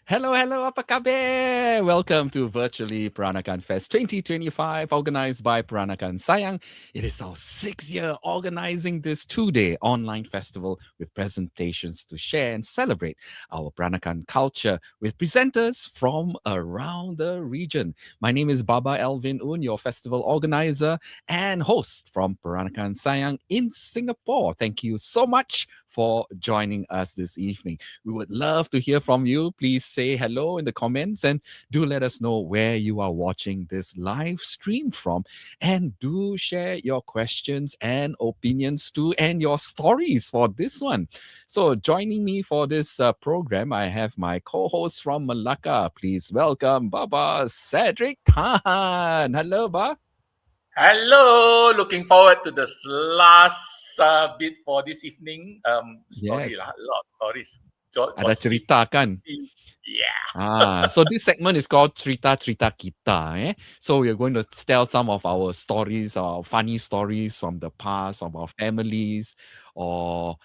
Hello, apa khabar? Welcome to Virtually Peranakan Fest 2025, organized by Peranakan Sayang. It is our 6th year organizing this 2-day online festival with presentations to share and celebrate our Peranakan culture with presenters from around the region. My name is Baba Elvin Un, your festival organizer and host from Peranakan Sayang in Singapore. Thank you so much for joining us this evening. We would love to hear from you. Please say hello in the comments and do let us know where you are watching this live stream from. And do share your questions and opinions too, and your stories for this one. So, joining me for this program, I have my co host from Malacca. Please welcome Baba Cedric Khan. Hello, Ba. Hello, looking forward to the last bit for this evening. Story Yes. lah, a lot of stories. So Ada cerita kan? yeah. So this segment is called Chrita Kita. So we are going to tell some of our stories, our funny stories from the past, of our families, or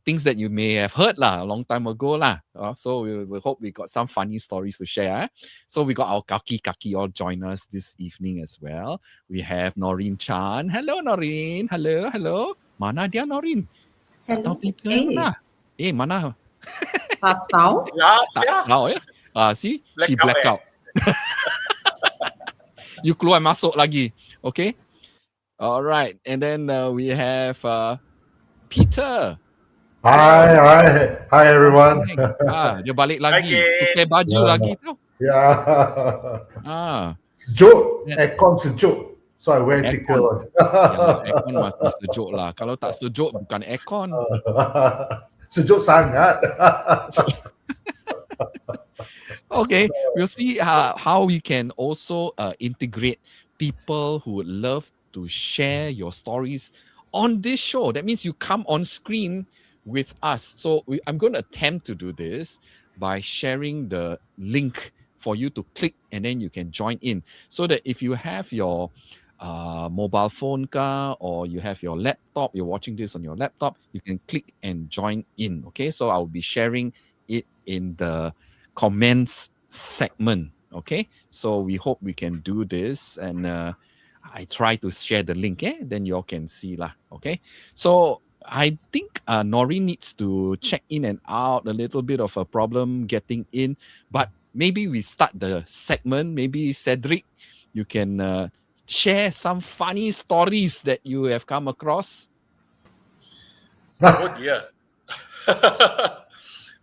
things that you may have heard lah, a long time ago lah. So we hope we got some funny stories to share. So we got our Kaki all join us this evening as well. We have Noreen Chan. Hello Noreen. Hello. Mana dia Noreen? Tak tahu tiba mana? Mana? Tak tahu. Yeah, Tak yeah. tahu ya. See, she Blackout, black out. You keluar masuk lagi. Okay. All right. And then we have Peter. Hi everyone. Dia balik lagi. Okay. Pakai baju lagi tau. Yeah. Sejuk, aircon sejuk. So I wear thicker one. Aircon mesti sejuk lah. Kalau tak sejuk bukan aircon. Sejuk sangat. Okay, we'll see how we can also integrate people who would love to share your stories on this show. That means you come on screen with us. So I'm going to attempt to do this by sharing the link for you to click and then you can join in. So that if you have your mobile phone car or you have your laptop, you're watching this on your laptop, you can click and join in. Okay, so I'll be sharing it in the comments segment. Okay, so we hope we can do this, and I try to share the link. Then you all can see lah. Okay, so I think Noreen needs to check in and out. A little bit of a problem getting in, but maybe we start the segment. Maybe Cedric, you can share some funny stories that you have come across. Oh dear.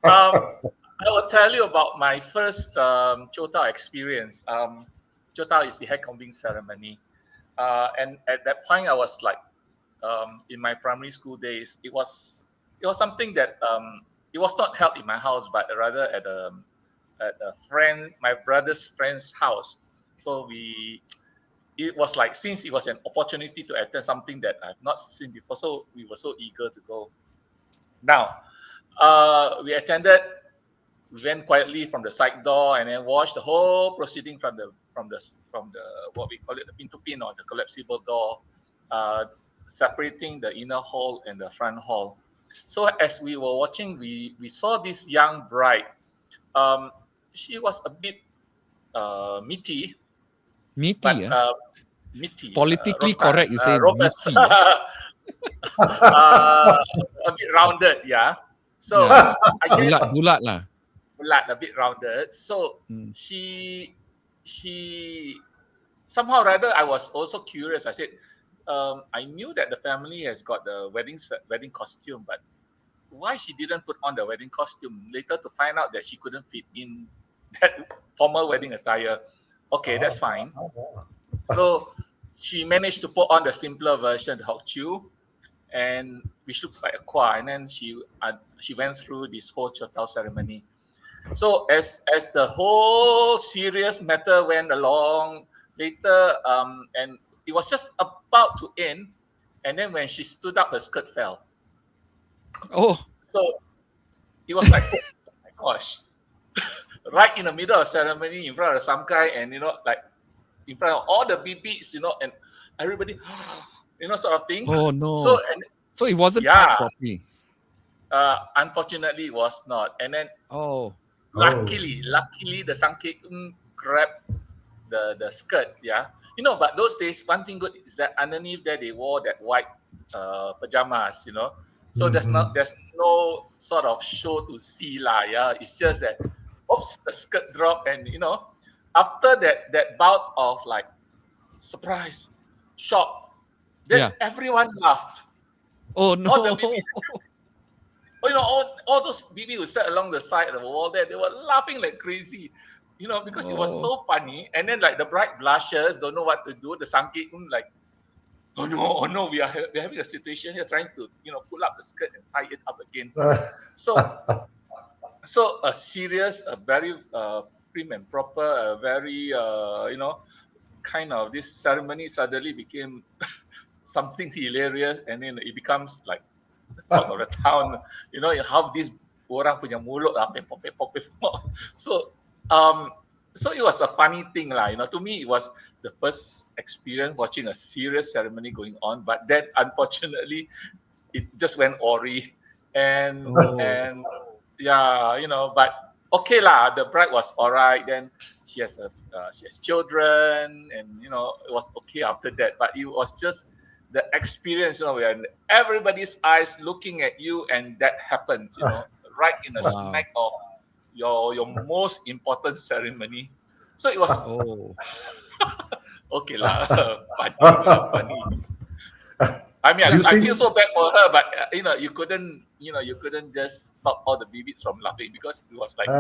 I will tell you about my first Chota experience. Chota is the head combing ceremony. And at that point, I was like, in my primary school days, it was something that it was not held in my house, but rather at a friend, my brother's friend's house. So it was like, since it was an opportunity to attend something that I've not seen before, so we were so eager to go. Now, we attended. We went quietly from the side door and then watched the whole proceeding from the what we call it, the pin-to-pin or the collapsible door, separating the inner hall and the front hall. So as we were watching, we saw this young bride. She was a bit meaty. Meaty, meaty. Politically correct, you say robust. meaty. A bit rounded, yeah. So yeah. I guess bulat lah. A bit rounded. So she somehow rather, I was also curious. I said, I knew that the family has got the wedding costume, but why she didn't put on the wedding costume? Later to find out that she couldn't fit in that formal wedding attire. Okay, that's fine. So she managed to put on the simpler version, the Hock Chew, and which looks like a kwa. And then she went through this whole Chotao ceremony. So as the whole serious matter went along, later and it was just about to end, and then when she stood up, her skirt fell. Oh, so it was like, oh my gosh, right in the middle of ceremony, in front of some guy, and like in front of all the BBs, and everybody, sort of thing. Oh no! So it wasn't tied properly. Unfortunately, it was not. And then Luckily, the Sangkik grabbed the skirt. Yeah, But those days, one thing good is that underneath there they wore that white pajamas. So there's no sort of show to see lah. Yeah, it's just that, oops, the skirt dropped, and after that bout of like surprise, shock, then everyone laughed. Oh no! All the BB, all those BB who sat along the side of the wall there, they were laughing like crazy, because it was so funny. And then like the bright blushers don't know what to do. The Sangkik like, oh no, we're having a situation here, trying to pull up the skirt and tie it up again. So a serious, a very prim and proper, a very kind of this ceremony suddenly became something hilarious, and then it becomes like the talk of the town. How this orang punya mulut pepok. So it was a funny thing lah. To me it was the first experience watching a serious ceremony going on, but then unfortunately it just went awry, and but okay lah. The bride was alright. Then she has children, and it was okay after that. But it was just the experience, when everybody's eyes looking at you, and that happened, right in the smack of your most important ceremony. So it was okay lah, funny. I mean, I feel so bad for her, but you couldn't just stop all the BBs from laughing, because it was like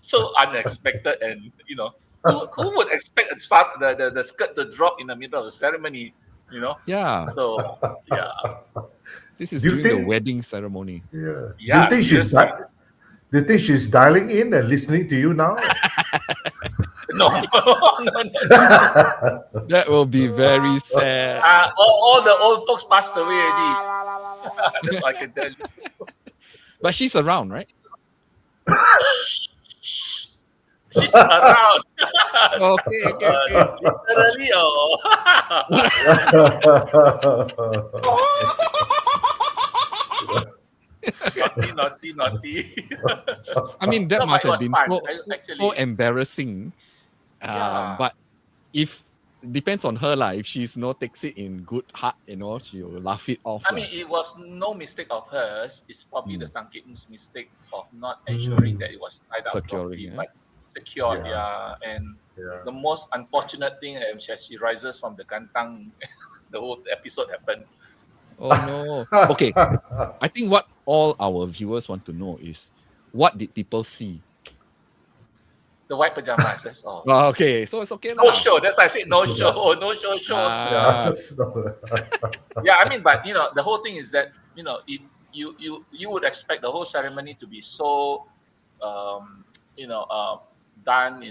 so unexpected, and who would expect the skirt to drop in the middle of the ceremony, Yeah. So yeah, This is during the wedding ceremony. Yeah. Do you think she's dialing in and listening to you now? No. That will be very sad. All the old folks passed away already. That's what I can tell you. But she's around, right? She's around. Okay. Literally, naughty. I mean, that must have been so embarrassing. Yeah. But if depends on her lah. If she's takes it in good heart, she'll laugh it off. I mean, it was no mistake of hers. It's probably the Sangkik's mistake of not ensuring that it was tied up properly, but secured. And the most unfortunate thing, as she rises from the kantang, the whole episode happened. Oh no. Okay. I think what all our viewers want to know is, what did people see? The white pajamas, that's all. Oh, okay, so it's okay. No show. That's why I said no show. No show. Yeah, I mean, but the whole thing is that you would expect the whole ceremony to be so done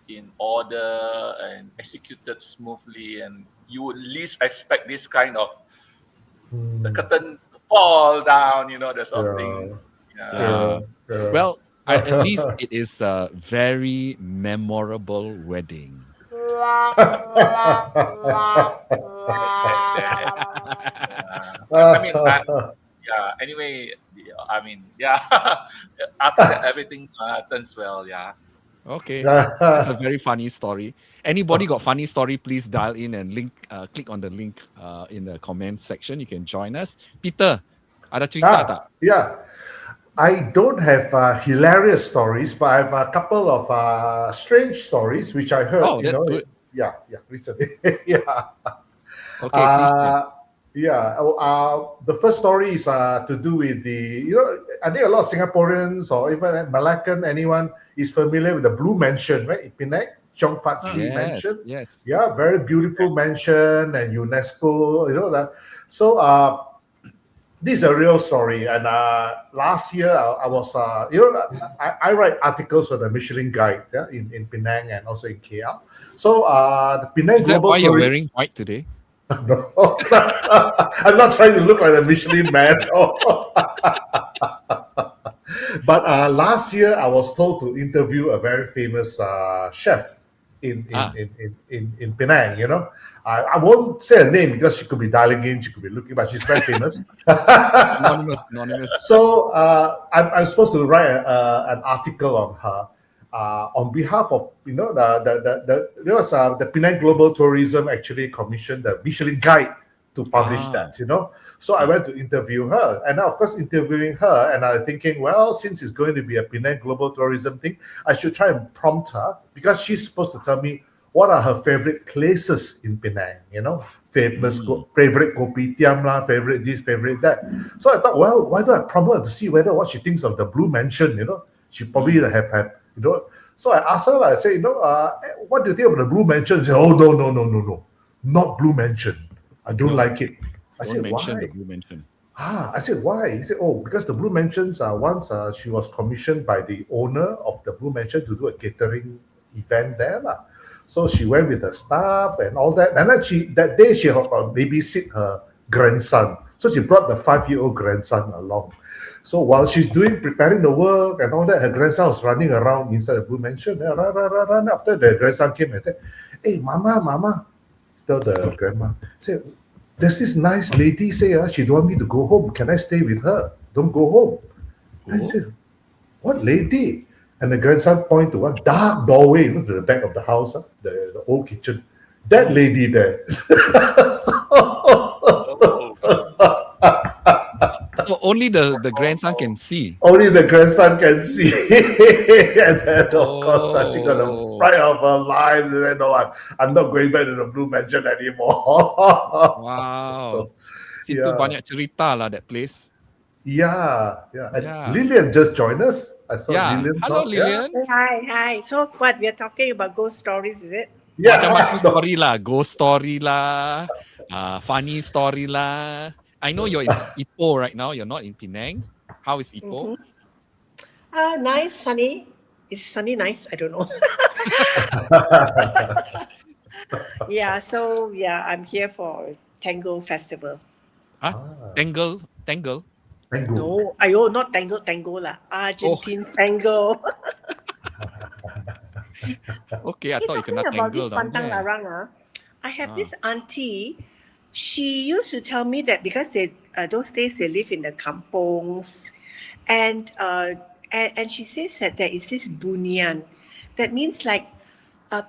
in order and executed smoothly, and you would least expect this kind of the curtain to fall down, that sort of thing. Yeah. Well, at least it is a very memorable wedding. Anyway, after that, everything turns well. Okay, it's a very funny story. Anybody got funny story, please dial in and click on the link in the comment section. You can join us. Peter, ada cerita tak? Yeah, I don't have hilarious stories, but I have a couple of strange stories which I heard. Oh, that's good. Recently. Okay, please. The first story is to do with I think a lot of Singaporeans or even Malaccan, anyone is familiar with the Blue Mansion, right? In Penang, Chong Fat Si Mansion. Yes. Yeah, very beautiful mansion and UNESCO, that. So this is a real story. And last year I was, I write articles for the Michelin Guide in Penang and also in KL. So the Penang Is that why you're wearing white today? No, I'm not trying to look like a Michelin man. But last year, I was told to interview a very famous chef in Penang. You know, I won't say her name because she could be dialing in, she could be looking, but she's very famous. Anonymous. So I'm supposed to write an article on her. On behalf of the Penang Global Tourism actually commissioned the Michelin Guide to publish that, So I went to interview her, and of course interviewing her, and I'm thinking, well, since it's going to be a Penang Global Tourism thing, I should try and prompt her because she's supposed to tell me what are her favorite places in Penang, favorite kopitiam lah, favorite this, favorite that. So I thought, well, why don't I prompt her to see what she thinks of the Blue Mansion, She probably have had, So I asked her, I say, what do you think of the Blue Mansion? She said, oh, no, not Blue Mansion. I don't like it. I said, why? The Blue Mansion. I said, why? He said, because the Blue Mansions, once she was commissioned by the owner of the Blue Mansion to do a catering event there. So she went with her staff and all that. And then that day she babysit her grandson. So she brought the 5-year-old grandson along. So while she's preparing the work and all that, her grandson was running around inside the Blue Mansion. Run. After the grandson came and said, hey, mama, tell the grandma, say, there's this nice lady say she don't want me to go home. Can I stay with her? Don't go home. And he said, what lady? And the grandson pointed to one dark doorway, to the back of the house, the old kitchen. That lady there. So only the grandson can see. Only the grandson can see. And then, of course, she got the pride of her life. And then, no, I'm not going back to the Blue Mansion anymore. Wow. Situ banyak cerita lah, that place. Yeah. And Lillian just joined us. I saw Lillian. Hello, Lillian. Hi. So what, we are talking about ghost stories, is it? Yeah. Macam-macam story lah. Ghost story lah. Funny story lah. I know you're in Ipoh right now. You're not in Penang. How is Ipoh? Nice, sunny. Is sunny nice? I don't know. I'm here for Tango Festival. Tangle? No, not Tango lah. Argentine Tango. Okay, I thought you cannot tangle down Pantang there. Larang, I have this auntie. She used to tell me that because those days they live in the kampongs, and she says that there is this bunyan. That means like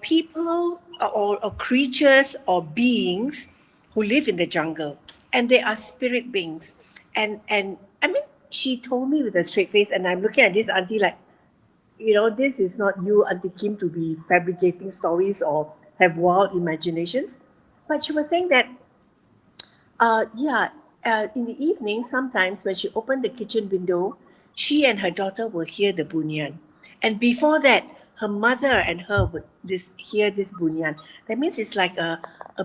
people or creatures or beings who live in the jungle, and they are spirit beings. And I mean, she told me with a straight face, and I'm looking at this auntie like, this is not you, Auntie Kim, to be fabricating stories or have wild imaginations. But she was saying that, in the evening, sometimes when she opened the kitchen window, she and her daughter will hear the bunyan. And before that, her mother and her would hear this bunyan. That means it's like a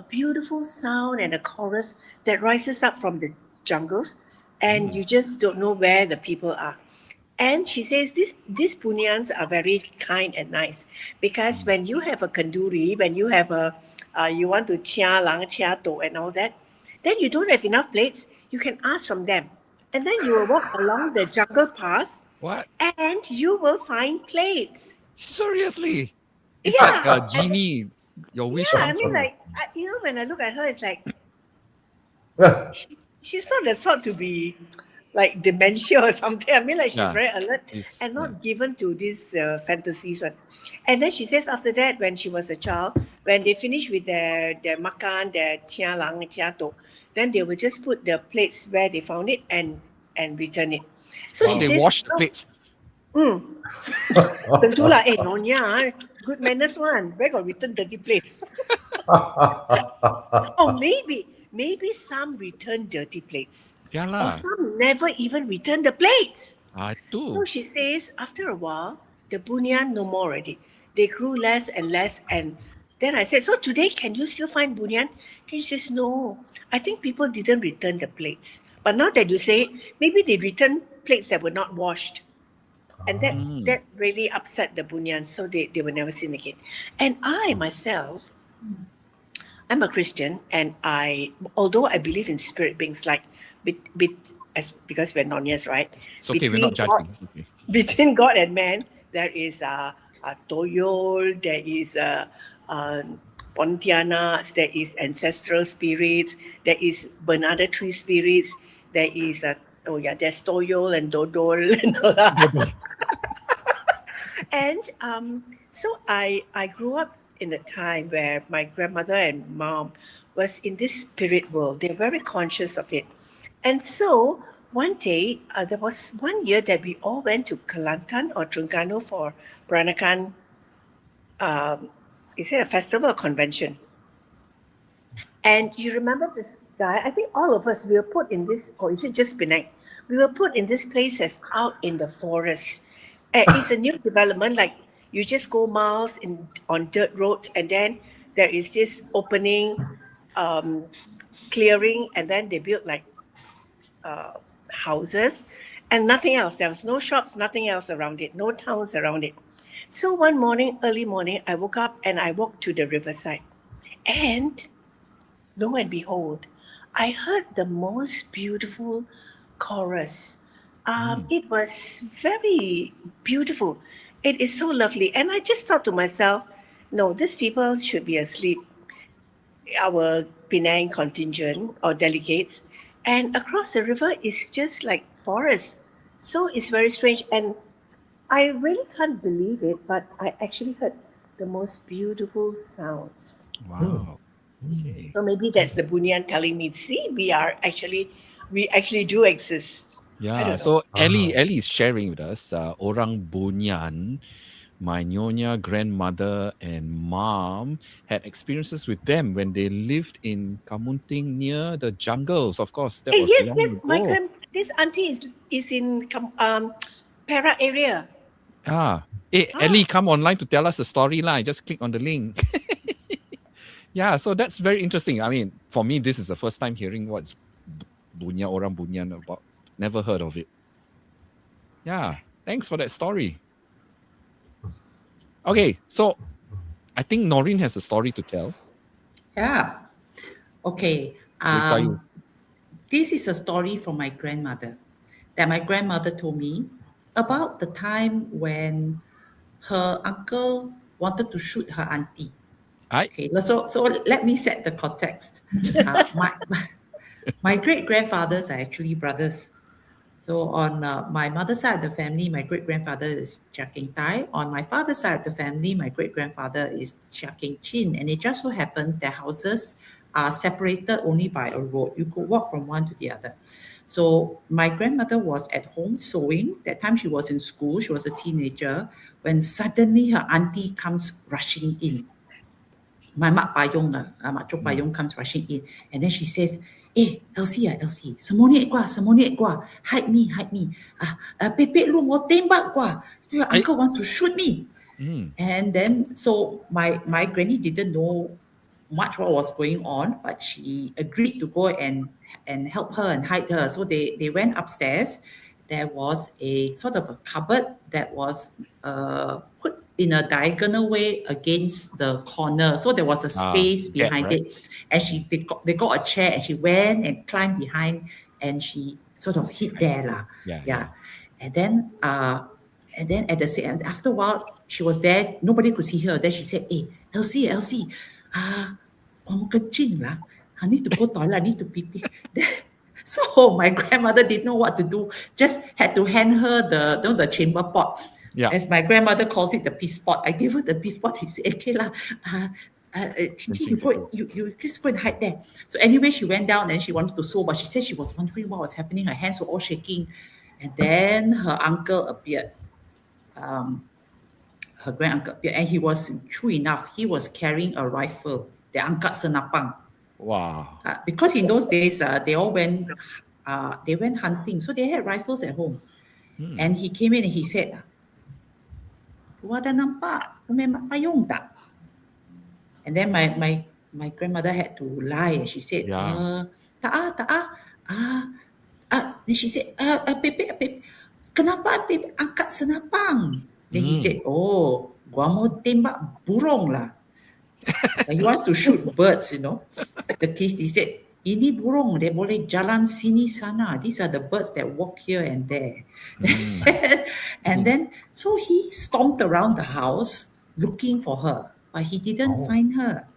beautiful sound and a chorus that rises up from the jungles, and you just don't know where the people are. And she says these bunyans are very kind and nice, because when you have a kanduri, when you have you want to chia lang, chia to and all that, then you don't have enough plates, you can ask from them. And then you will walk along the jungle path. What? And you will find plates. Seriously? It's like a genie. Your wish comes true. Like, when I look at her, it's like, she's not the sort to be like dementia or something. I mean, like she's very alert and not given to these fantasies. And then she says after that, when she was a child, when they finish with their makan, their tia lang, tia to, then they will just put the plates where they found it and return it. So they wash the plates. Tentulah, Nyonya, good manners one. Where got return dirty plates? Oh, maybe some return dirty plates. Yeah, or some never even return the plates. Too. So she says, after a while, the bunyan no more already. They grew less and less. And then I said, so today, can you still find bunyan? She says, no. I think people didn't return the plates. But now that you say, maybe they returned plates that were not washed. And that really upset the bunyan. So they were never seen again. And I myself, I'm a Christian, and although I believe in spirit beings, like because we're Nonyas, right? It's okay, we're not judging. Between God and man, there is Toyol, there is Pontianas, there is ancestral spirits, there is Bernarda tree spirits, there is there's Toyol and Dodol and all that. And so I grew up in a time where my grandmother and mom was in this spirit world. They're very conscious of it. And so one day, there was one year that we all went to Kelantan or Terengganu for Peranakan, is it a festival or convention? And you remember this guy? I think all of us, we were put in this, or is it just Penang? We were put in this place as out in the forest. It's a new development, like you just go miles on dirt road, and then there is this opening, clearing, and then they built like houses and nothing else. There was no shops, nothing else around it, no towns around it. So one morning, early morning, I woke up and I walked to the riverside. And lo and behold, I heard the most beautiful chorus. It was very beautiful. It is so lovely. And I just thought to myself, no, these people should be asleep, our Penang contingent or delegates. And across the river is just like forest. So it's very strange. And I really can't believe it, but I actually heard the most beautiful sounds. Wow. Okay. So maybe that's the Bunyan telling me, see, we actually do exist. I Yeah. don't know. So Ellie is sharing with us, orang Bunyan, my Nyonya grandmother and mom had experiences with them when they lived in Kamunting near the jungles. Of course, that was Yes, long my ago. this auntie is in Perak area. Ellie, come online to tell us the story line. Just click on the link. Yeah, so that's very interesting. I mean, for me, this is the first time hearing what's orang Bunyan about. Never heard of it. Yeah, thanks for that story. Okay, so I think Noreen has a story to tell. Yeah. Okay. Chrita, you. This is a story from my grandmother that my grandmother told me about the time when her uncle wanted to shoot her auntie. Aye. Okay, so let me set the context. My great-grandfathers are actually brothers. So on my mother's side of the family, my great-grandfather is Chia Keng Tai. On my father's side of the family, my great-grandfather is Chia Keng Chin. And it just so happens their houses are separated only by a road. You could walk from one to the other. So my grandmother was at home sewing. That time she was in school. She was a teenager when suddenly her auntie comes rushing in. My mak payung, mak cok payung comes rushing in. And then she says, Elsie, semonit gua, hide me. Pepek lu mau tembak gua. Your uncle wants to shoot me. And then, so my granny didn't know much what was going on, but she agreed to go and help her and hide her. So they went upstairs. There was a sort of a cupboard that was put in a diagonal way against the corner. So there was a space behind it. And they got a chair and she went and climbed behind and she sort of hid there. Yeah. And then at the same, after a while, she was there. Nobody could see her. Then she said, Elsie, I need to go toilet. I need to pee. So my grandmother didn't know what to do. Just had to hand her the chamber pot. Yeah. As my grandmother calls it, the piece pot. I gave her the piece pot. He said, okay lah. You just go and hide there. So anyway, she went down and she wanted to sew, but she said she was wondering what was happening. Her hands were all shaking. And then her uncle appeared. Her grand-uncle appeared. And he was, true enough, he was carrying a rifle. The angkat senapang. Wow. Because in those days, they all went hunting. So they had rifles at home. And he came in and he said, ada nampak mak payung tak? And then my grandmother had to lie. And she said, tak. Then she said, Pepe, kenapa Pepe angkat senapang? Then he said, gua mau tembak burung lah. He wants to shoot birds, The kid, he said, ini burung, dia boleh jalan sini sana. These are the birds that walk here and there. And then, so he stomped around the house looking for her, but he didn't find her.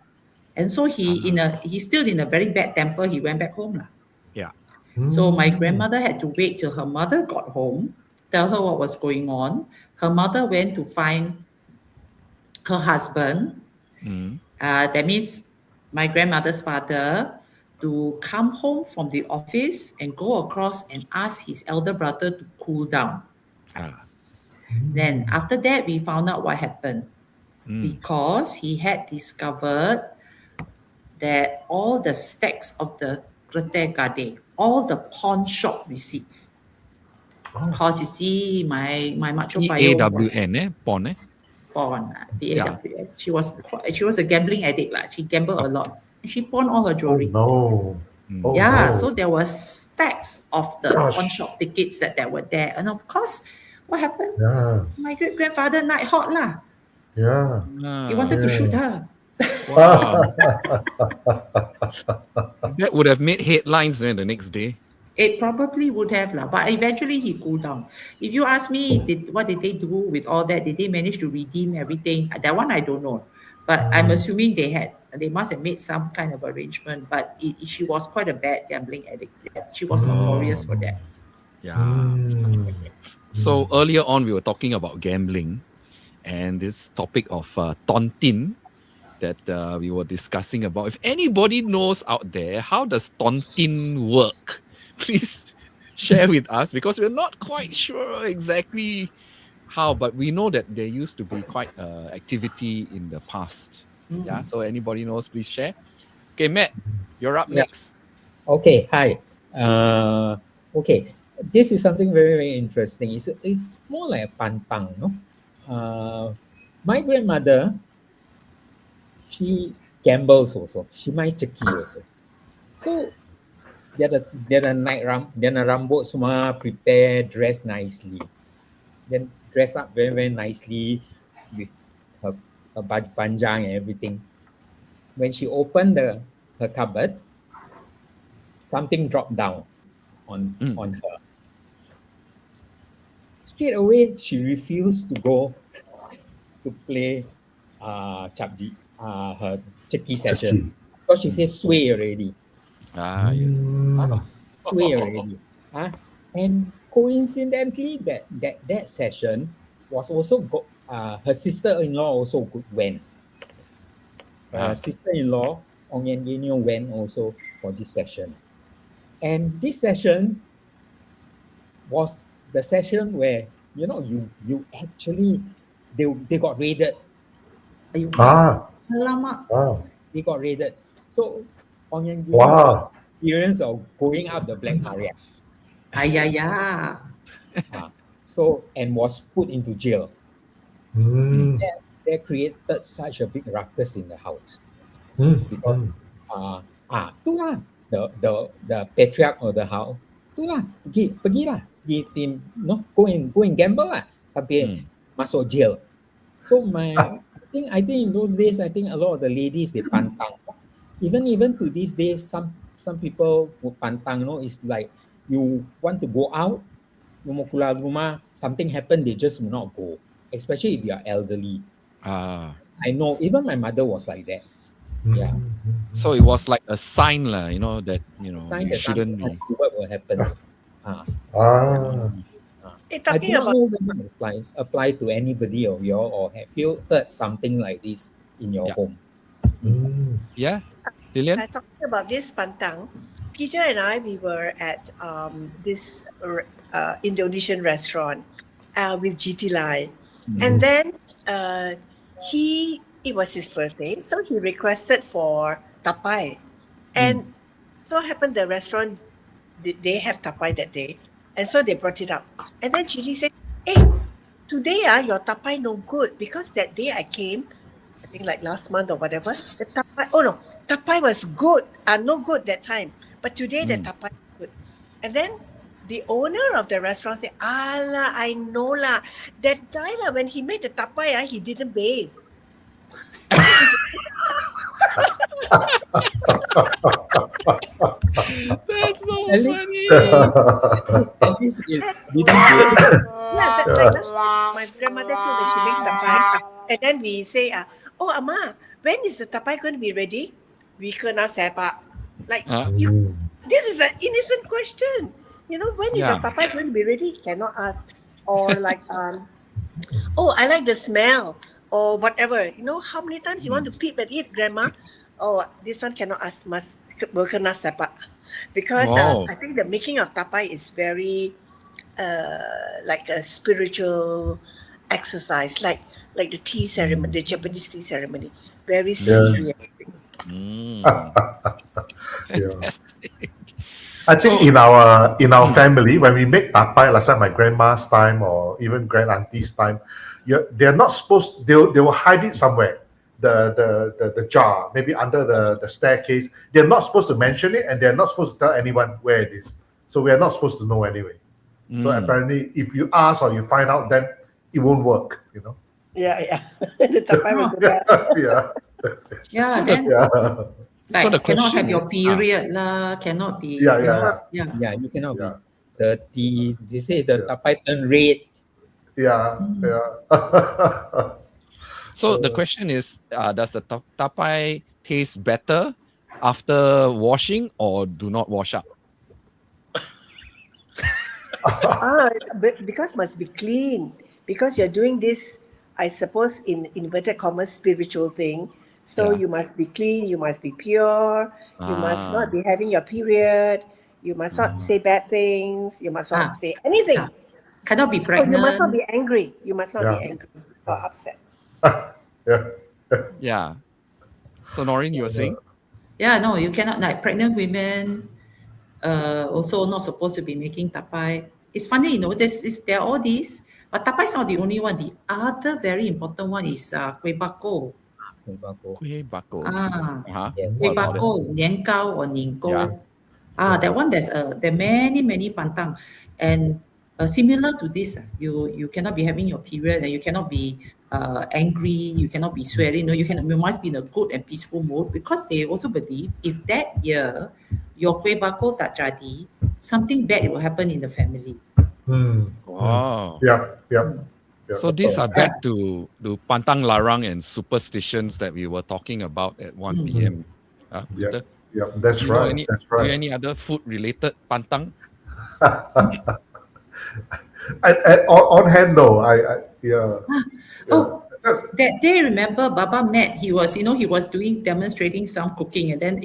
And so he's still in a very bad temper. He went back home. Yeah. So my grandmother had to wait till her mother got home, tell her what was going on. Her mother went to find her husband. That means my grandmother's father, to come home from the office and go across and ask his elder brother to cool down. Then after that, we found out what happened. Because he had discovered that all the stacks of the Chrita Gade, all the pawn shop receipts. Because you see, my macho payo was PAWN, pawn, pawn, PAWN. She was a gambling addict. She gambled a lot. And she pawned all her jewelry. Oh, no. So there was stacks of the pawn shop tickets that were there. And of course, what happened? My great-grandfather night hot lah. Yeah. He wanted to shoot her. Wow. That would have made headlines the next day. It probably would have lah, but eventually he cooled down. If you ask me, what did they do with all that? Did they manage to redeem everything? That one I don't know. But I'm assuming they must have made some kind of arrangement. But she was quite a bad gambling addict. She was notorious for that. Yeah. So earlier on, we were talking about gambling and this topic of tontine that we were discussing about. If anybody knows out there, how does tontine work? Please share with us, because we're not quite sure exactly how, but we know that there used to be quite activity in the past. Yeah, so anybody knows, please share. Okay, Matt, you're up next. Okay, hi. Okay, this is something very, very interesting. It's more like a pantang, no? My grandmother, she gambles also. She might checky also. So dia ada naik rambut semua, prepare, dress nicely. Then dress up very, very nicely with her baju panjang and everything. When she opened her cupboard, something dropped down on her. Straight away, she refused to go to play her checky session because she says sway already. Sway already. And coincidentally, that session was also her sister-in-law also went. Her sister-in-law, Ong Yen went also for this session. And this session was the session where, you actually, they got raided. They got raided. So Ong Yen experience of going up the black area. So, and was put into jail. That created such a big ruckus in the house. Because the patriarch of the house, pergilah, go and gamble lah, sampai masuk jail. So I think in those days, I think a lot of the ladies, they pantang. Even to these days, some people who pantang, it's like you want to go out, mau keluar rumah, something happened, they just will not go, especially if you are elderly. I know, even my mother was like that. Yeah. So it was like a sign, that sign you that shouldn't be. What will happen? I do not know whether apply to anybody of you, or have you heard something like this in your home? Yeah, Lilian? Talking about this pantang, Peter and I, we were at this Indonesian restaurant with GT Lai. And then it was his birthday, so he requested for tapai. And so happened the restaurant, they have tapai that day. And so they brought it up. And then Gigi said, hey, today your tapai no good, because that day I came, I think like last month or whatever, the tapai was good, no good that time. But today the tapai is good. And then the owner of the restaurant said, "Allah, I know lah. That guy lah, when he made the tapai, he didn't bathe." That's so At least- funny. At least it's really good. Yeah, like last time, my grandmother too, when she makes tapai, and then we say, oh, Ama, when is the tapai going to be ready? We kena sepak. Like, this is an innocent question. You know, when is the Yeah. tapai going to be ready? Cannot ask. Or like, oh, I like the smell, or whatever. You know, how many times you want to peep at it, Grandma? Oh, this one cannot ask, will kena sepak. Because Wow. I think the making of tapai is very like a spiritual exercise, like the tea ceremony, the Japanese tea ceremony, very serious thing. Fantastic. I think So- in our family, when we make tapai, last time my grandma's time or even grand auntie's time, they're not supposed. They will hide it somewhere. The jar, maybe under the staircase. They're not supposed to mention it, and they're not supposed to tell anyone where it is. So we are not supposed to know anyway. So apparently, if you ask or you find out, then it won't work. You know. Yeah. The tapai will go back. Yeah. Yeah, So then Yeah. like So the cannot have question your is, period lah, cannot be. Yeah. Yeah, you cannot Yeah. be dirty. They say the Yeah. tapai turn red. Yeah. so the question is, does the tapai taste better after washing or do not wash up? Because must be clean. Because you're doing this, I suppose, in inverted commas, spiritual thing. So Yeah. you must be clean, you must be pure, you must not be having your period, you must not say bad things, you must not say anything. Yeah. Cannot be Oh, you must not pregnant. be angry. You must not be Yeah. angry or upset. Yeah. So Noreen, you were saying? Yeah, no, you cannot, like pregnant women also not supposed to be making tapai. It's funny, you know, there are all these, but tapai is not the only one. The other very important one is kueh bako. Kueh bako. Yes. Kueh What about it? bako, nian gao or ning Yeah. gao. That one, there are many pantang, and similar to this, you cannot be having your period, and you cannot be angry, you cannot be swearing. No, you must be in a good and peaceful mood, because they also believe if that year your kueh bako tak jadi, something bad will happen in the family. Wow. Yep. So these are back to pantang larang and superstitions that we were talking about at 1 p.m. Peter? Yep. That's Do you know right. any, That's do you right. any other food related pantang? And on hand though, yeah. Oh, that day, remember Baba met, he was demonstrating some cooking, and then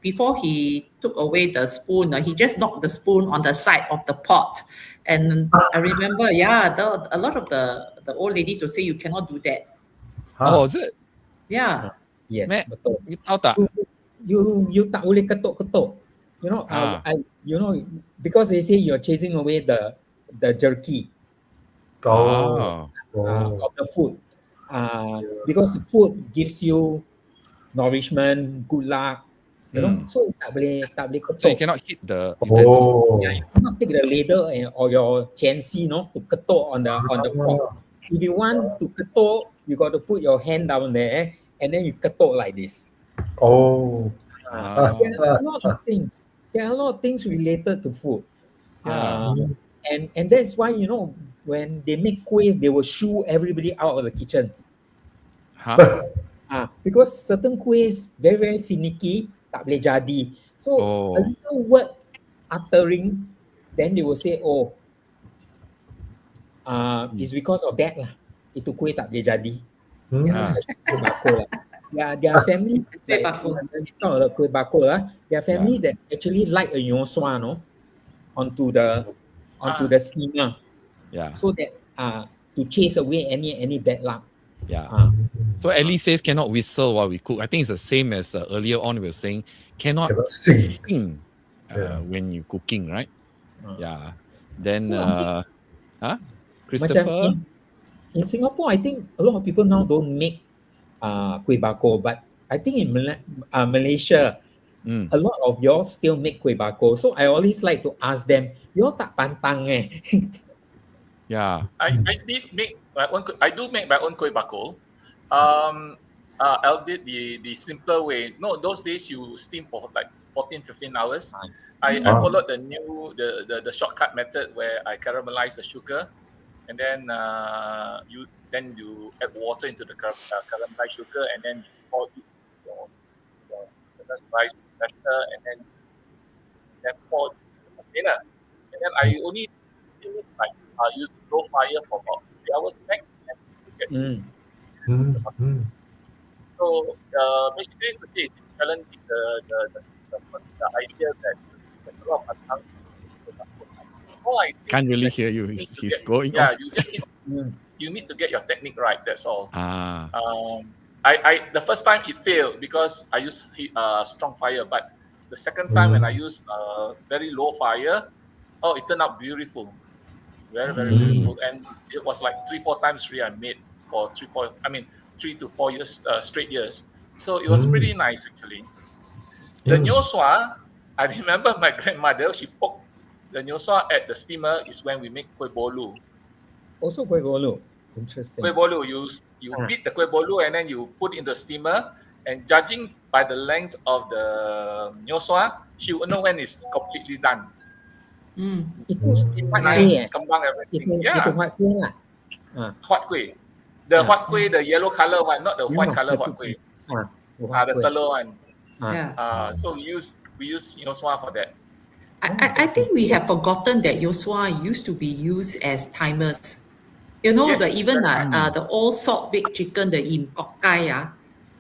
before he took away the spoon, he just knocked the spoon on the side of the pot. And I remember, a lot of the old ladies will say you cannot do that. Oh, is it? Yeah. Yes, Matt, betul. you tahu tak? You tak boleh ketuk-ketuk. You know, because they say you're chasing away the jerky Oh. of the food. Because food gives you nourishment, good luck. You know, so tak boleh ketuk. So you cannot hit the utensil. Yeah, you cannot take the ladle or your chancy, to ketuk on the pot. If you want to ketuk, you got to put your hand down there and then you ketuk like this. Oh. There are a lot of things. There are a lot of things related to food. Yeah. And that's why, when they make kueh, they will shoo everybody out of the kitchen. Because certain kuehs very, very finicky, tak boleh jadi. So a little word uttering, then they will say, it's because of that lah. Itu kueh tak boleh jadi. Especially kueh bako lah. There are families Kueh bako. Kueh bako lah. There are families that actually light a nyosua, onto the steamer. Yeah. So that to chase away any bad luck. Yeah. So Ellie says cannot whistle while we cook. I think it's the same as earlier on we were saying cannot sing when you're cooking, right? Yeah. Then Christopher? In Singapore, I think a lot of people now don't make kueh bako, but I think in Malaysia, a lot of y'all still make kueh bako. So I always like to ask them, y'all tak pantang eh? Yeah. I did make my own. I do make my own kueh bako. albeit the simpler way. No, those days you steam for like 14, 15 hours. I followed the shortcut method where I caramelize the sugar, and then you add water into the caramelized sugar, and then you pour it your rice batter, and then pour it into the container. And then I only steam it like use low fire for about 3 hours max, and you get so basically today it's challenging the idea that there's a lot of unknowns. All I think Can't really that hear you. you need He's to get- going Yeah, off. you just need to get your technique right. That's all. Ah, I the first time it failed because I used strong fire, but the second time when I used very low fire, oh, it turned out beautiful, very beautiful, and it was like 3-4 times I made for 3 to 4 years straight years. So it was pretty nice actually. The nyoswa, I remember my grandmother, she poked the nyoswa at the steamer is when we make kue bolu. Also kue bolu. Interesting. Kue bolu, you beat the kue bolu and then you put in the steamer, and judging by the length of the nyoswa, she would know when it's completely done. Itu Steam white nice, kueh. kembang everything. Itu Yeah, white kueh lah. hot kueh. The hot kueh, the yellow color one, not the white color hot kueh. The telur one. Yeah. So we use nyoswa for that. I think we have forgotten that yosua used to be used as timers. You know, Yes, even very much. the old salt baked chicken, the im kok kai,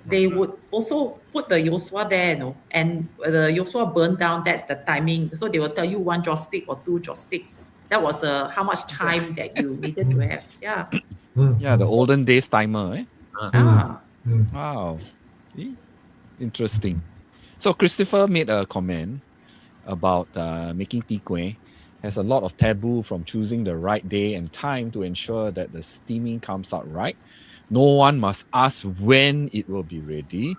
they would also put the yosua there, you know, and the yosua burned down, that's the timing. So they will tell you 1 joystick or 2 joystick. That was how much time that you needed to have. Yeah. yeah, the olden days timer. Ah. Wow. See? Interesting. So Christopher made a comment about making tea kueh. Has a lot of taboo from choosing the right day and time to ensure that the steaming comes out right. No one must ask when it will be ready.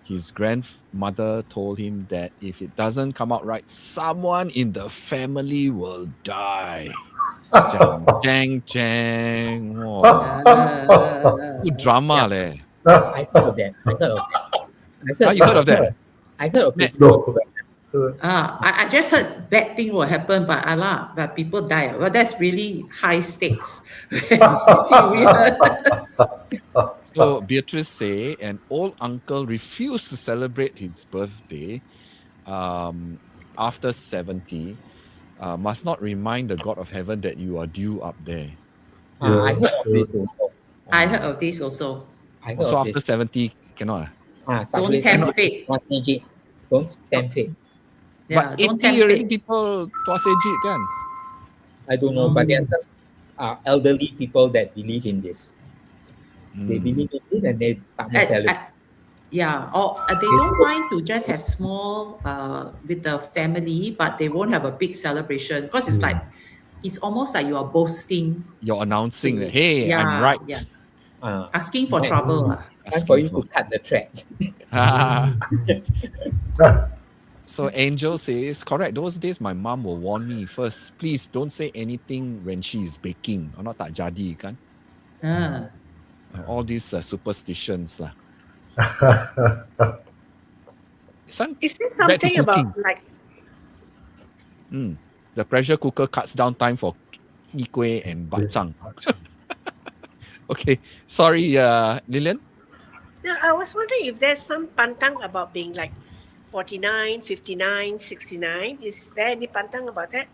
His grandmother told him that if it doesn't come out right, someone in the family will die. Jang, jang. Wow. Good drama leh. I heard of that. You heard of that? I heard of this. No. I just heard bad thing will happen, but people die. Well, that's really high stakes. Serious. So Beatrice say an old uncle refused to celebrate his birthday after 70. Must not remind the God of heaven that you are due up there. I heard of this also. I heard of this also. I heard So of after this. 70 cannot. Tak Don't boleh tempt tengok fate. tuas sejik. Don't tempt fate. Yeah, But don't 80 tempt already fate. people tuas ejit kan? I don't know, but there are some elderly people that believe in this. They believe in this and they tak mau celebrate. Yeah, or they don't mind to just have small with the family, but they won't have a big celebration because it's like it's almost like you are boasting. You're announcing that, hey, I'm right. Yeah, asking for Right. trouble. It's time for you to cut the thread. So Angel says, correct, those days my mom will warn me first, please don't say anything when she's baking. Or not tak jadi kan? All these superstitions lah. Is there something about like the pressure cooker cuts down time for mee kueh and bacang. Okay, sorry, Lillian. No, I was wondering if there's some pantang about being like 49, 59, 69. Is there any pantang about that?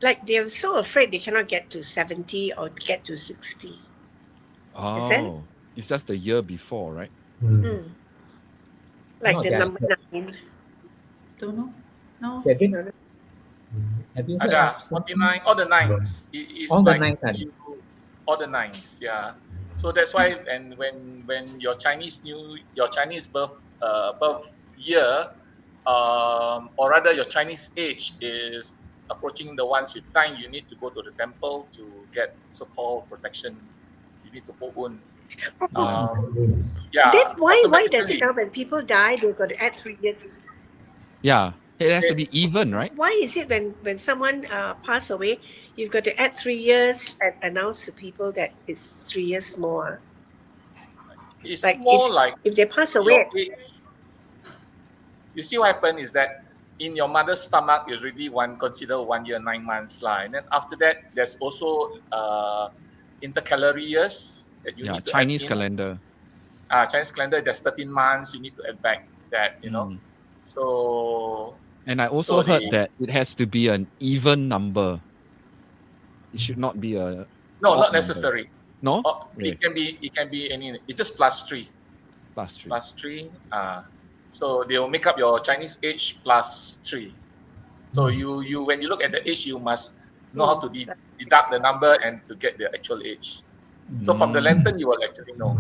Like they're so afraid they cannot get to 70 or get to 60. Oh, it's just the year before, right? Like No, the they are- number 9. Don't know. No. Cedric, have you heard Ada of some? 49, all the nines. It's All the like nines are- all the nines, yeah. So that's why, and when your Chinese birth year, or rather your Chinese age is approaching the ones with time, you need to go to the temple to get so-called protection. You need to pokun. Yeah. Then why does automatically. it now when people die they've got to add 3 years? Yeah, it has to be even, right? Why is it when someone pass away, you've got to add 3 years and announce to people that it's 3 years more? It's Like more like if they pass your away, age. You see what happened is that in your mother's stomach is really consider 1 year 9 months lah, and then after that there's also intercalary years that you Yeah, need to Chinese add in. calendar. Chinese calendar there's 13 months you need to add back that Mm. So And I also heard the, that it has to be an even number. It should not be a no, odd not number. necessary. No? It can be any. It's just +3. +3. +3. So they will make up your Chinese age +3. So you when you look at the age, you must know how to deduct the number and to get the actual age. So from the lantern, you will actually know.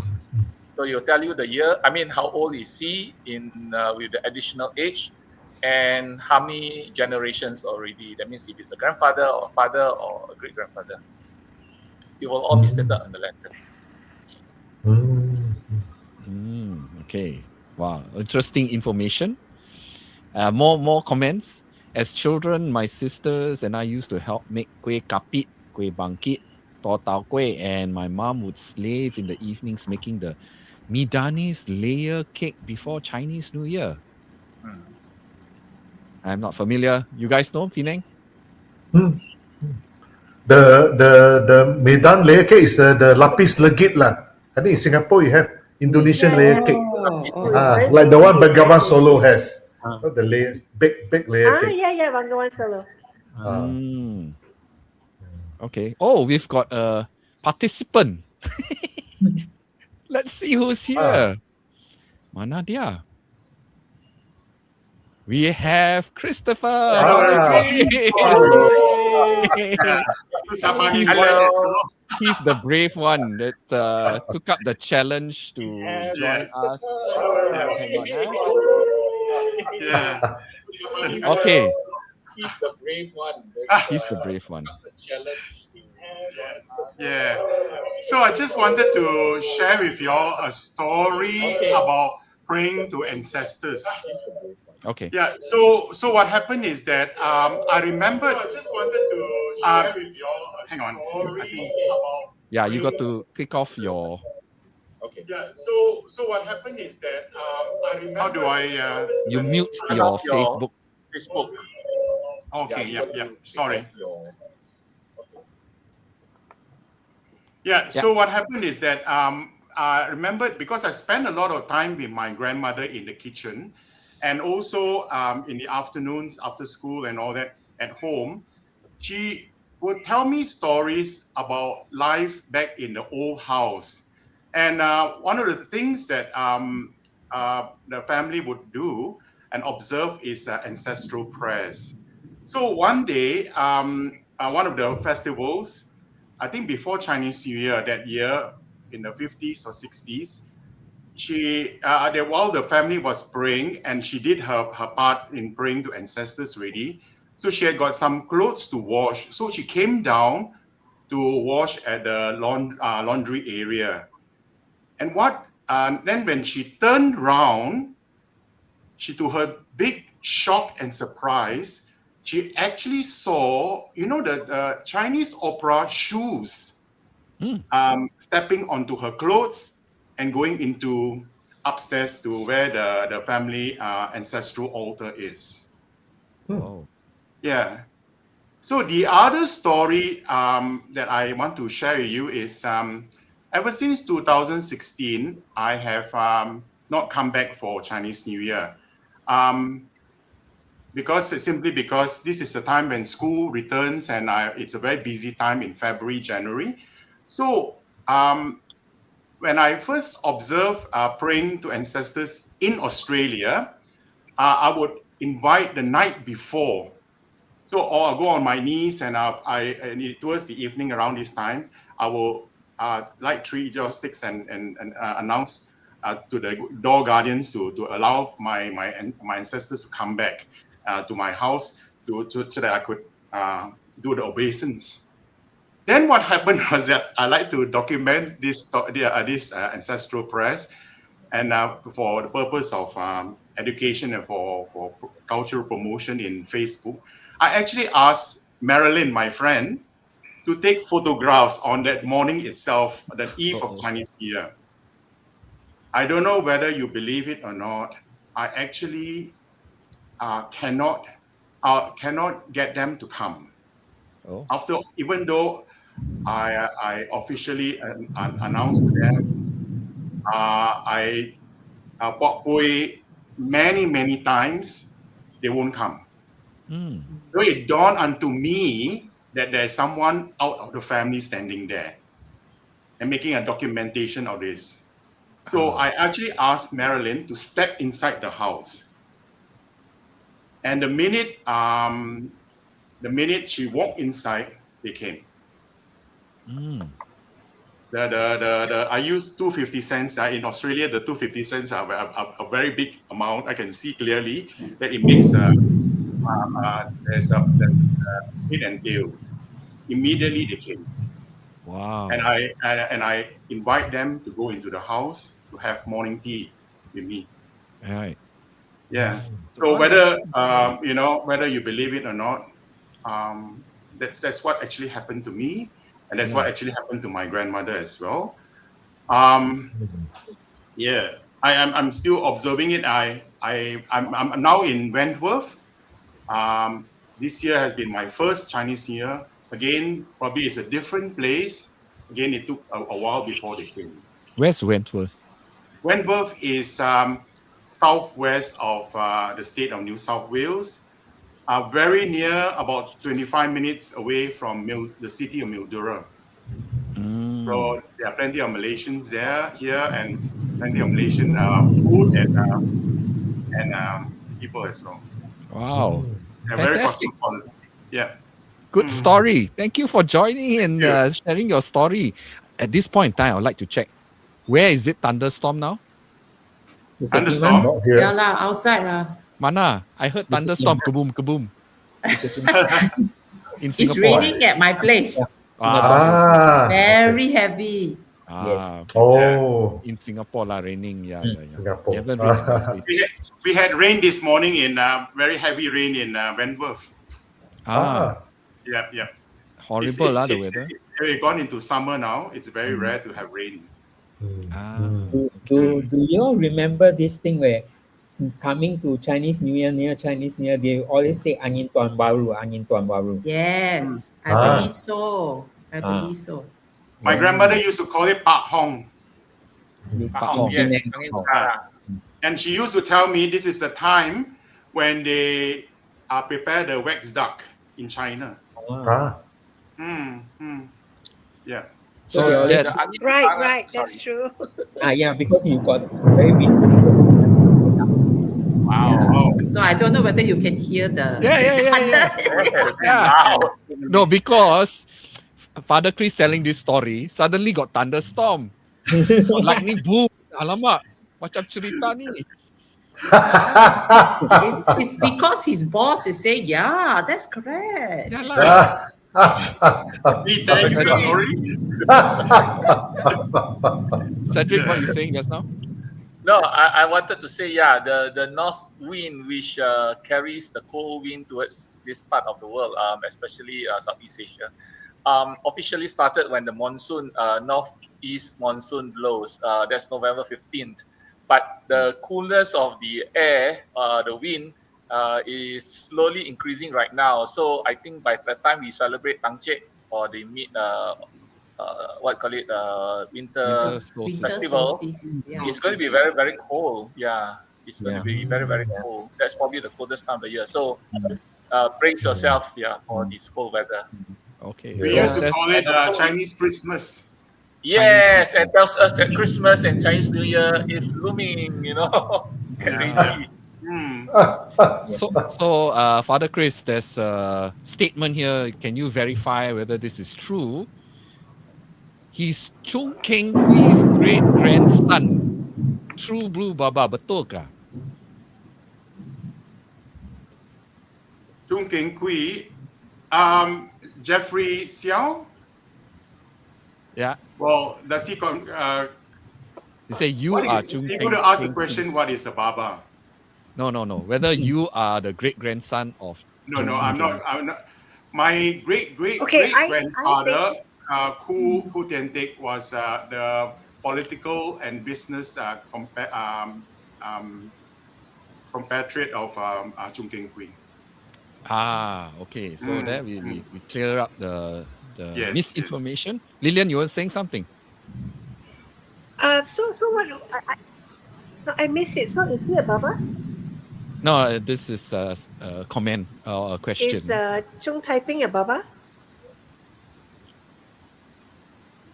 So you'll tell you the year. I mean, how old is he in with the additional age, and how many generations already. That means if it's a grandfather or father or a great grandfather, it will all be stated on the lantern. Okay. Wow. Interesting information. More comments. As children, my sisters and I used to help make kuih kapit, kuih bangkit, tau kuih, and my mom would slave in the evenings making the Midanis layer cake before Chinese New Year. I'm not familiar. You guys know, Penang? The Medan layer cake is the lapis legit lah. I think in Singapore you have Indonesian layer cake. very Like the one juicy, it's very Bengawan juicy. Solo has. The layer, big layer cake. Yeah, Bengawan Solo. Okay. Oh, we've got a participant. Let's see who's here. Mana dia? We have Christopher from the Greece. He's the brave one that took up the challenge to join us. Hang on, Okay. He's the brave one. He's the brave one. Yeah. So I just wanted to share with you all a story about praying to ancestors. Okay. Yeah. So what happened is that I remember. I just wanted to share with you all a story about. Yeah, you got to click off your. Okay. Yeah. So what happened is that I remember. How do I? You mute your Facebook. Okay. Yeah. Sorry. Yeah. So what happened is that I remember because I spent a lot of time with my grandmother in the kitchen, and also in the afternoons after school and all that at home, she would tell me stories about life back in the old house. And one of the things that the family would do and observe is ancestral prayers. So one day, one of the festivals, I think before Chinese New Year that year, in the 50s or 60s, while the family was praying, and she did her part in praying to ancestors already, so she had got some clothes to wash. So she came down to wash at the laundry area. And then when she turned around, to her big shock and surprise, she actually saw, the Chinese opera shoes stepping onto her clothes and going into upstairs to where the family ancestral altar is. Oh. Yeah. So the other story that I want to share with you is ever since 2016, I have not come back for Chinese New Year. Simply because this is the time when school returns, and it's a very busy time in February, January. So when I first observed praying to ancestors in Australia, I would invite the night before. So I'll go on my knees, and towards the evening around this time, I will light 3 joysticks and announce to the door guardians to allow my ancestors to come back to my house so that I could do the obeisance. Then what happened was that I like to document these ancestral prayers, and for the purpose of education and for cultural promotion in Facebook, I actually asked Marilyn, my friend, to take photographs on that morning itself, the eve of Chinese New Year. I don't know whether you believe it or not. I actually cannot get them to come. Oh. Even though I officially announced to them, I bought boy many times, they won't come. Mm. So it dawned unto me that there's someone out of the family standing there and making a documentation of this. So I actually asked Marilyn to step inside the house. And the minute she walked inside, they came. Mm. I used 250 cents. In Australia, the 250 cents are a very big amount. I can see clearly that it makes there's a head and tail. Immediately they came, Wow. and I invite them to go into the house to have morning tea with me. Right. Yeah. Yes. So whether whether you believe it or not, that's what actually happened to me, and that's what actually happened to my grandmother as well. Yeah, I'm still observing it. I'm now in Wentworth. This year has been my first Chinese New Year. Again, probably it's a different place. Again, it took a while before they came. Where's Wentworth? Wentworth is southwest of the state of New South Wales, very near, about 25 minutes away from the city of Mildura. Mm. So there are plenty of Malaysians here, and plenty of Malaysian food and people as well. Wow. They're very Fantastic. cosmopolitan. Yeah. Good story. Thank you for joining and sharing your story. At this point in time, I would like to check. Where is it thunderstorm now? Thunderstorm? Not here. Yeah lah, outside lah. Mana? I heard thunderstorm. Kaboom, kaboom. In It's Singapore. raining at my place. Very heavy. Yes. Oh, In Singapore lah, raining. Yeah. Singapore. You haven't rained at my place. We had rain this morning very heavy rain in Wentworth. Yeah. Horrible lah, the weather. It's gone into summer now. It's very rare to have rain. Do you all remember this thing where coming to Chinese New Year, near Chinese New Year, they always say angin tuan baru, angin tuan baru. Yes, I believe so. I believe so. My grandmother used to call it Pak Hong. Pak Hong, yes. Angin utara. And she used to tell me this is the time when they prepare the wax duck in China. Yeah. So that's Right, that's true. yeah, because you got very big. Wow. So I don't know whether you can hear the Yeah. No, because Father Chris telling this story, suddenly got thunderstorm. Lightning boom. Alamak, macam cerita ni. It's because his boss is saying, yeah, that's correct. Yeah lah. He tells the story. Cedric, what are you saying just now? No, I wanted to say, the north wind which carries the cold wind towards this part of the world, especially Southeast Asia, officially started when the monsoon, northeast monsoon blows. That's November 15th. But the coolness of the air, the wind, is slowly increasing right now. So I think by the time we celebrate Tangchek or the winter festival, it's going to be very, very cold. Yeah, it's going to be very, very cold. That's probably the coldest time of the year. So brace yourself, for this cold weather. Okay. We used to call it Chinese Christmas. Yes, and tells us that Christmas and Chinese New Year is looming. Get ready. So, Father Chris, there's a statement here. Can you verify whether this is true? He's Chung Keng Kui's great grandson. True Blue Baba, betul kah? Chung Keng Kui, Jeffrey Xiao. Yeah. Well, does he He say you are Chung He Keng. could ask the question, what is a Baba? No. Whether you are the great grandson of. No, I'm not. My great Okay, grandfather, Ku Tiantek, was the political and business compatriot of Chung Keng Kui. Ah, okay. So there we clear up the Yes, misinformation. Lillian, you were saying something. So what? I missed it. So is he a Baba? No, this is a comment or a question. Is Chung Taiping a Baba?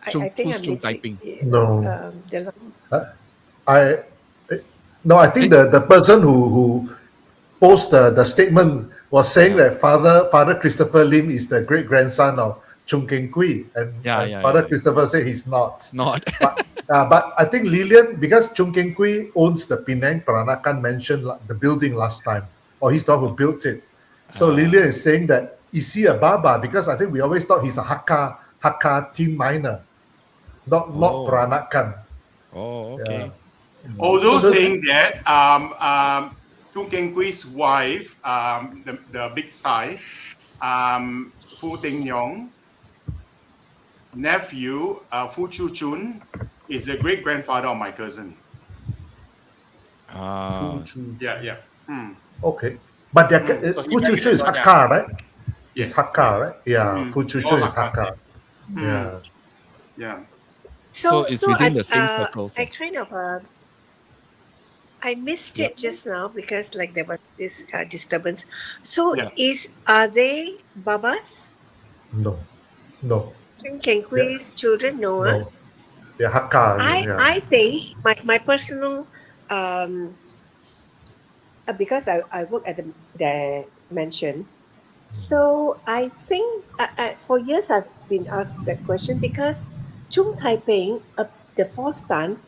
I think who's I Chung missed it. Taiping? No. The I think the person who posted the statement was saying that Father Christopher Lim is the great grandson of Chung Keng Kui, and Father Christopher said he's not. Not. But I think Lillian, because Chung Keng Kui owns the Penang Peranakan Mansion, the building last time, or he's the one who built it. So Lillian is saying that is he a Baba? Because I think we always thought he's a Hakka tin miner, not Peranakan. Oh, okay. Yeah. Although saying that, Chung Keng Kui's wife, the big Sai, Fu Ting Yong, nephew, Fu Chu Chun, is a great grandfather of my cousin. Yeah. Okay. But Fu Chu Chun is Hakka, right? Yes. It's Hakka, right? Yeah. Fu Chu Chun is Hakka. Yeah. So it's within the same circles. I kind of I missed it just now because there was this disturbance. So are they Babas? No. Chung Keng Kui's children? No. They're Hakka. I think my personal because I work at the mansion, so I think for years I've been asked that question because Chung Taiping, the fourth son,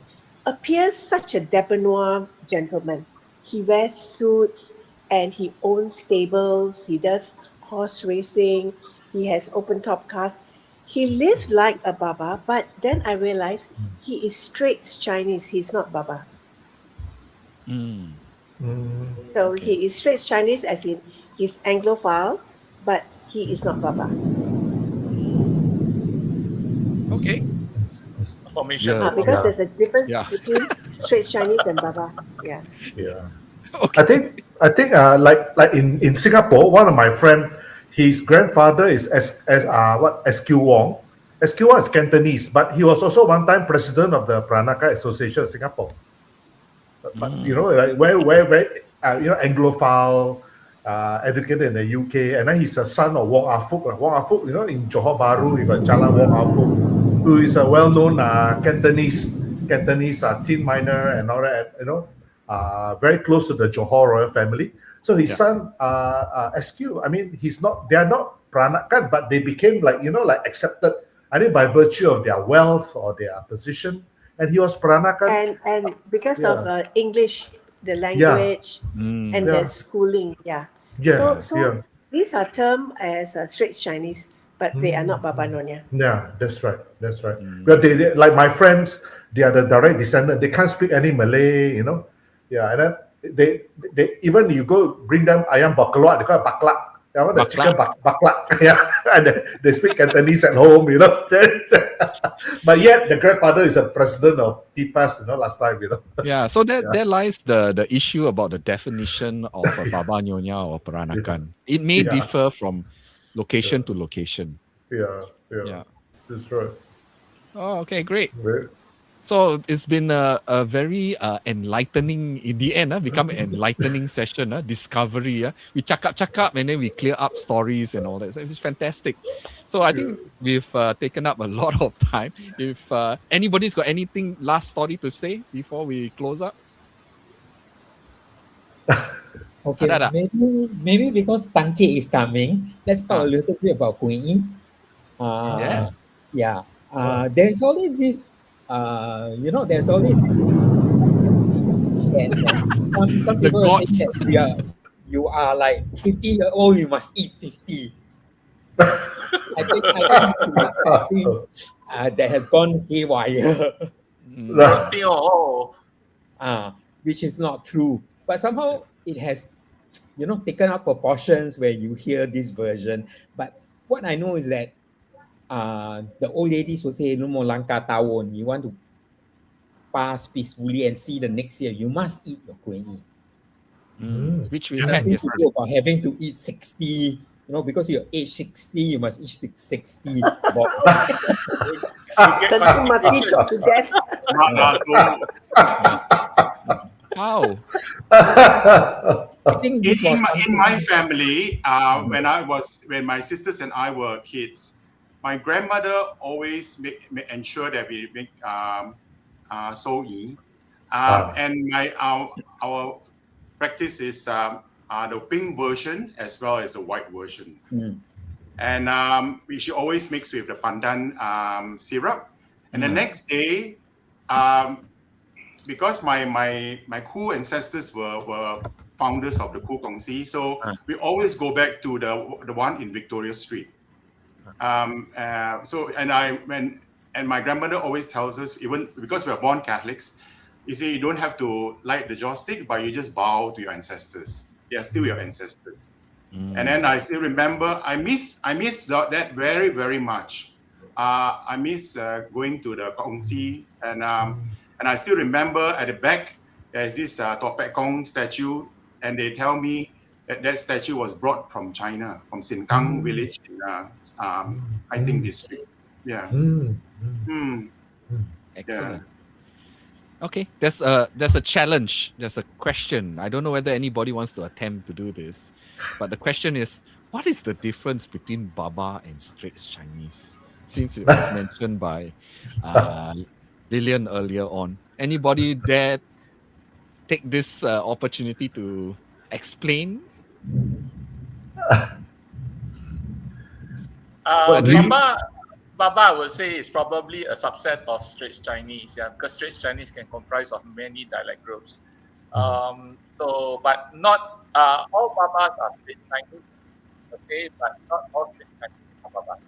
appears such a debonair gentleman. He wears suits and he owns stables. He does horse racing. He has open top cars. He lived like a Baba, but then I realized he is straight Chinese. He's not Baba. So he is straight Chinese, as in he's Anglophile, but he is not Baba. Okay. Formation. Because there's a difference between straight Chinese and Baba. Yeah. Okay. I think like in Singapore, one of my friend, his grandfather is SQ Wong. SQ Wong is Cantonese, but he was also one time president of the Peranakan Association of Singapore. But very Anglophile, educated in the UK, and then he's a son of Wong Ah Fuk. Wong Ah Fuk, in Johor Bahru, you got Jalan Wong Ah Fuk, who is a well-known Cantonese tin miner and all that. Very close to the Johor royal family. So his son, SQ, I mean, they are not Peranakan, but they became accepted, I think, by virtue of their wealth or their position. And he was Peranakan. And because of English, the language, and the schooling. So these are termed as straight Chinese, but they are not Baba Nyonya. Yeah, that's right. But they like my friends, they are the direct descendant. They can't speak any Malay, Yeah, and then they even you go bring them ayam baklak, they call it baklak. The chicken baklak. Yeah, and they speak Cantonese at home, But yet the grandfather is a president of TPAS, last time, Yeah, so there lies the issue about the definition of a Baba Nyonya or Peranakan. It may differ from location to location. Yeah. That's right. Oh, okay, great. So it's been a very enlightening, in the end, become an enlightening session, discovery. We cakap and then we clear up stories and all that. So it's fantastic. So I think we've taken up a lot of time. If anybody's got anything last story to say before we close up? Okay, maybe because Tan Chee is coming, let's talk a little bit about Kui Yi. There's always this there's always this and some people are saying that you are like 50-year-old, you must eat 50. I think that has gone haywire. Which is not true. But somehow it has, taken up proportions where you hear this version. But what I know is that the old ladies will say, no more langka tawon. You want to pass peacefully and see the next year, you must eat your kueh. Which we Nothing had to yesterday. do about having to eat 60, because you're age 60, you must eat 60 box. Tentu mati to death. How? I think this was in my family, when my sisters and I were kids, my grandmother always ensure that we make so yi, and our practice is the pink version as well as the white version, and we should always mix with the pandan syrup, and the next day, because my Ku ancestors were founders of the Ku Kongsi, so we always go back to the one in Victoria Street. And my grandmother always tells us, even because we are born Catholics, you see, you don't have to light the joss sticks, but you just bow to your ancestors. They are still your ancestors. And then I still remember, I miss that very, very much. I miss going to the Kongsi, and I still remember at the back there's this Topek Kong statue, and they tell me that statue was brought from China, from Sinkang village in Haiting district. Yeah. Excellent. Okay, there's a challenge. There's a question. I don't know whether anybody wants to attempt to do this, but the question is, what is the difference between Baba and Straits Chinese? Since it was mentioned by Lillian earlier on, anybody dare take this opportunity to explain? Baba, I would say, is probably a subset of Straits Chinese, because Straits Chinese can comprise of many dialect groups. But not all Babas are Straits Chinese, okay, but not all Straits Chinese are Babas.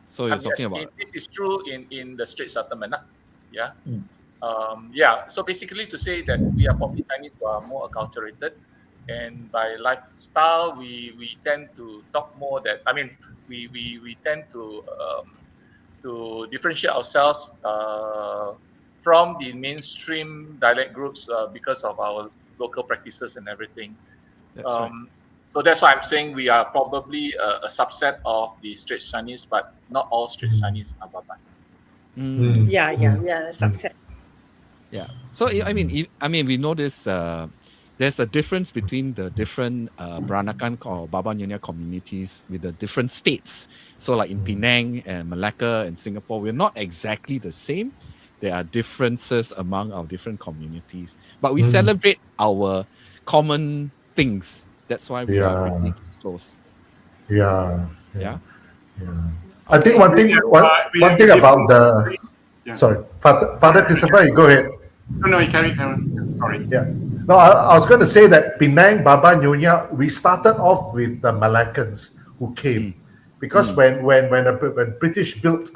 So you're talking about... This is true in the Straits settlement, so basically to say that we are probably Chinese who are more acculturated, and by lifestyle we tend to talk more that, I mean, we tend to differentiate ourselves from the mainstream dialect groups because of our local practices and everything. That's right. So that's why I'm saying we are probably a subset of the Straits Chinese, but not all Straits Chinese are Babas. Yeah, we are a subset. Yeah. So I mean, we know this. There's a difference between the different Peranakan or Baba Nyonya communities with the different states. So like in Penang and Malacca and Singapore, we're not exactly the same. There are differences among our different communities, but we celebrate our common things. That's why we are pretty close. Yeah. I Okay. think one thing about the... Sorry, Father Christopher, you go ahead. No, you carry on. Sorry. Yeah. No, I was going to say that Penang, Baba Nyonya, we started off with the Malaccans who came. Because when British built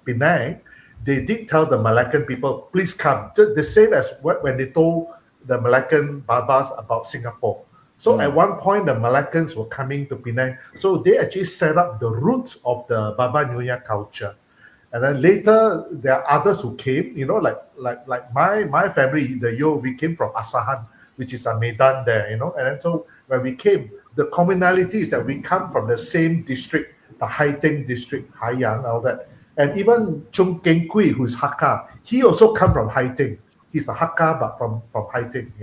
Penang, they did tell the Malaccan people, please come. The same as when they told the Malaccan Babas about Singapore. So at one point, the Malaccans were coming to Penang. So they actually set up the roots of the Baba Nyonya culture. And then later, there are others who came, like my family, we came from Asahan, which is a Medan there, And then so when we came, the commonality is that we come from the same district, the Haiting district, Haiyang, all that. And even Chung Keng Kui, who's Hakka, he also come from Haiting. He's a Hakka, but from Haiting,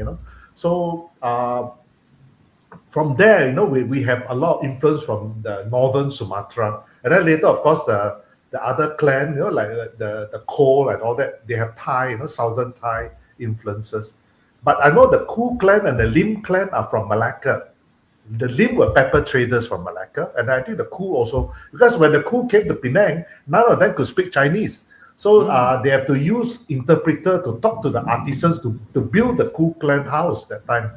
So from there, we have a lot of influence from the northern Sumatra. And then later, of course, the other clan, like the Kol and all that, they have Thai, southern Thai influences. But I know the Ku clan and the Lim clan are from Malacca. The Lim were pepper traders from Malacca, and I think the Ku also, because when the Ku came to Penang, none of them could speak Chinese. So they have to use interpreter to talk to the artisans to build the Ku clan house that time.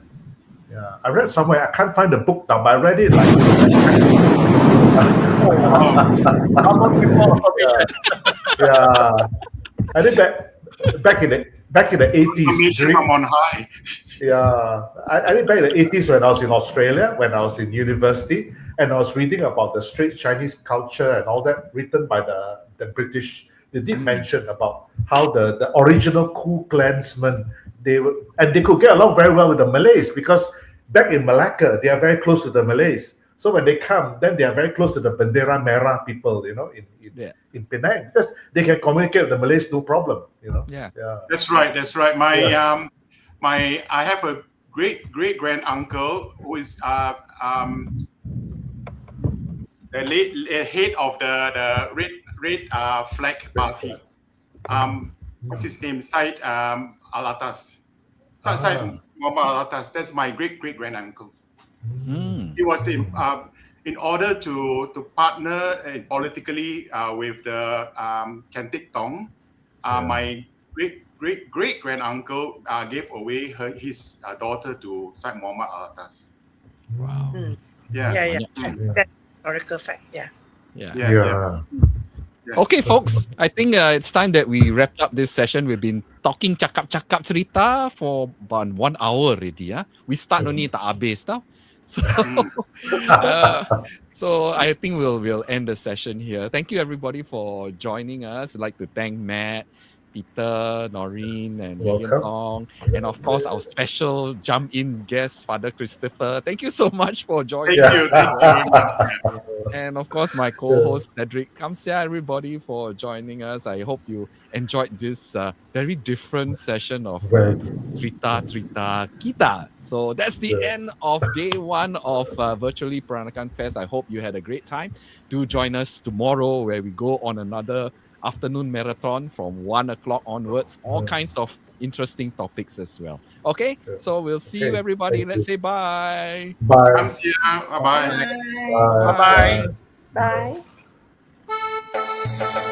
Yeah, I read somewhere, I can't find the book now, but I read it I think back in the 80s. From on high. Yeah, I think back in the 80s when I was in Australia, when I was in university, and I was reading about the Straits Chinese culture and all that, written by the British they did mention about how the original Ku Klansmen, they could get along very well with the Malays, because back in Malacca, they are very close to the Malays. So when they come, then they are very close to the Bendera Merah people, in Penang, because they can communicate with the Malays no problem, Yeah. That's right. I have a great grand uncle who is the head of the red flag party. What's his name? Said Alatas. Said Muhammad Alatas. That's my great grand uncle. He was in order to partner politically with the Kentik Tong. My great grand uncle gave away his daughter to Said Muhammad Alatas. Wow. Yeah. That's historical fact. Yeah. Yes. Okay, folks, I think it's time that we wrap up this session. We've been talking cakap-cakap cerita for about 1 hour already. We start only tak habis tau. So I think we'll end the session here. Thank you everybody for joining us. I'd like to thank Matt, Peter, Noreen, and Lilian Tong, and of course our special jump-in guest, Father Christopher. Thank you so much for joining. Thank you very much. And of course, my co-host Cedric. Kamsia, everybody, for joining us. I hope you enjoyed this very different session of Chrita Kita. So that's the end of day 1 of Virtually Peranakan Fest. I hope you had a great time. Do join us tomorrow where we go on another afternoon marathon from 1 o'clock onwards. All kinds of interesting topics as well. Okay, so we'll see you everybody. Let's say bye. Bye. Bye-bye. Bye-bye. Bye.